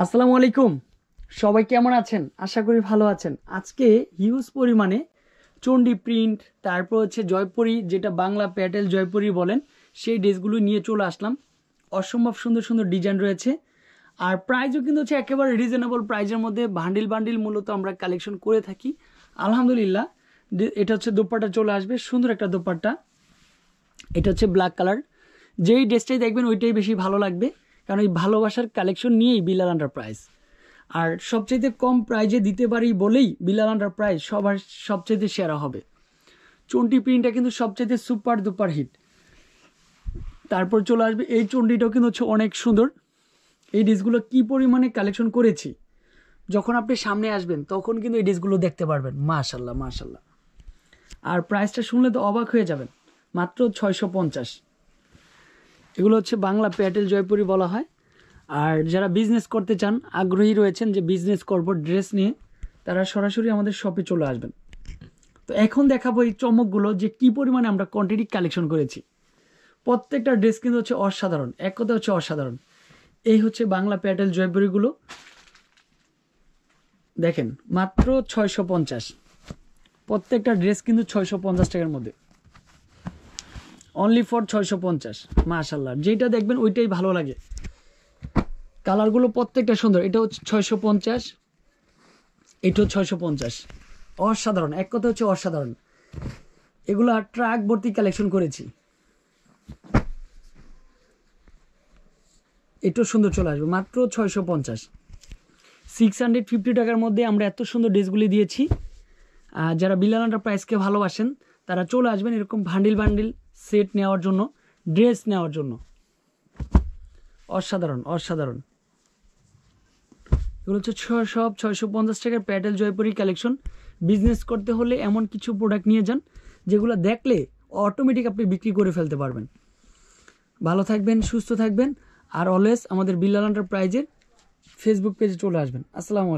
আসসালামু আলাইকুম। সবাই কেমন আছেন? আশা করি ভালো আছেন। আজকে হিউজ পরিমাণে চণ্ডী প্রিন্ট, তারপর হচ্ছে জয়পুরি, যেটা বাংলা প্যাটেল জয়পুরি বলেন, সেই ড্রেসগুলো নিয়ে চলে আসলাম। অসম্ভব সুন্দর সুন্দর ডিজাইন রয়েছে, আর প্রাইসও কিন্তু হচ্ছে একেবারে রিজনেবল প্রাইজের মধ্যে। বান্ডিল বান্ডিল মূলত আমরা কালেকশন করে থাকি আলহামদুলিল্লাহ। এটা হচ্ছে দোপাট্টা চলে আসবে, সুন্দর একটা দোপাট্টা। এটা হচ্ছে ব্ল্যাক কালার। যেই ড্রেসটাই দেখবেন ওইটাই বেশি ভালো লাগবে, কারণ এই ভালোবাসার কালেকশন নিয়েই বিলাল এন্টারপ্রাইজ। আর সবচেয়ে কম প্রাইজে দিতে পারি বলেই বিলাল এন্টারপ্রাইজ সবার সবচেয়ে সেরা হবে। চণ্ডী প্রিন্টটা কিন্তু সবচেয়ে সুপার দুপার হিট। তারপর চলে আসবে এই চণ্ডীটাও কিন্তু হচ্ছে অনেক সুন্দর। এই ড্রেসগুলো কি পরিমাণে কালেকশন করেছি, যখন আপনি সামনে আসবেন তখন কিন্তু এই ড্রেসগুলো দেখতে পারবেন। মাশাল্লাহ মাশাল্লাহ। আর প্রাইসটা শুনলে তো অবাক হয়ে যাবেন, মাত্র 650। এগুলো হচ্ছে বাংলা প্যাটেল জয়পুরি বলা হয়। আর যারা বিজনেস করতে চান, আগ্রহী রয়েছেন যে বিজনেস করব ড্রেস নিয়ে, তারা সরাসরি আমাদের শপে চলে আসবেন। তো এখন দেখাবো এই চমকগুলো, যে কি পরিমাণে আমরা কোয়ান্টিটি কালেকশন করেছি। প্রত্যেকটা ড্রেস কিন্তু হচ্ছে অসাধারণ, এক কথা হচ্ছে অসাধারণ। এই হচ্ছে বাংলা প্যাটেল জয়পুরিগুলো, দেখেন মাত্র 650। প্রত্যেকটা ড্রেস কিন্তু 650 টাকার মধ্যে, অনলি ফর 650। মাশাল্লাহ, যেটা দেখবেন ওইটাই ভালো লাগে। কালারগুলো প্রত্যেকটা সুন্দর। এটা হচ্ছে 650, এটাও 650। অসাধারণ, এক কথা হচ্ছে অসাধারণ। এগুলো ট্রাক ভর্তি কালেকশন করেছি। এটাও সুন্দর চলে আসবে, মাত্র 650। 650 টাকার মধ্যে আমরা এত সুন্দর ড্রেসগুলি দিয়েছি। যারা বিলাল এন্টারপ্রাইজকে ভালোবাসেন তারা চলে আসবেন এরকম বান্ডিল বান্ডিল সেট নেওয়ার জন্য, ড্রেস নেওয়ার জন্য। অসাধারণ অসাধারণ। এগুলো হচ্ছে সব 650 টাকার প্যাটেল জয়পুরি কালেকশন। বিজনেস করতে হলে এমন কিছু প্রোডাক্ট নিয়ে যান যেগুলো দেখলে অটোমেটিক আপনি বিক্রি করে ফেলতে পারবেন। ভালো থাকবেন, সুস্থ থাকবেন, আর অলওয়েজ আমাদের বিলাল এন্টারপ্রাইজের ফেসবুক পেজে চলে আসবেন। আসসালামু আলাইকুম।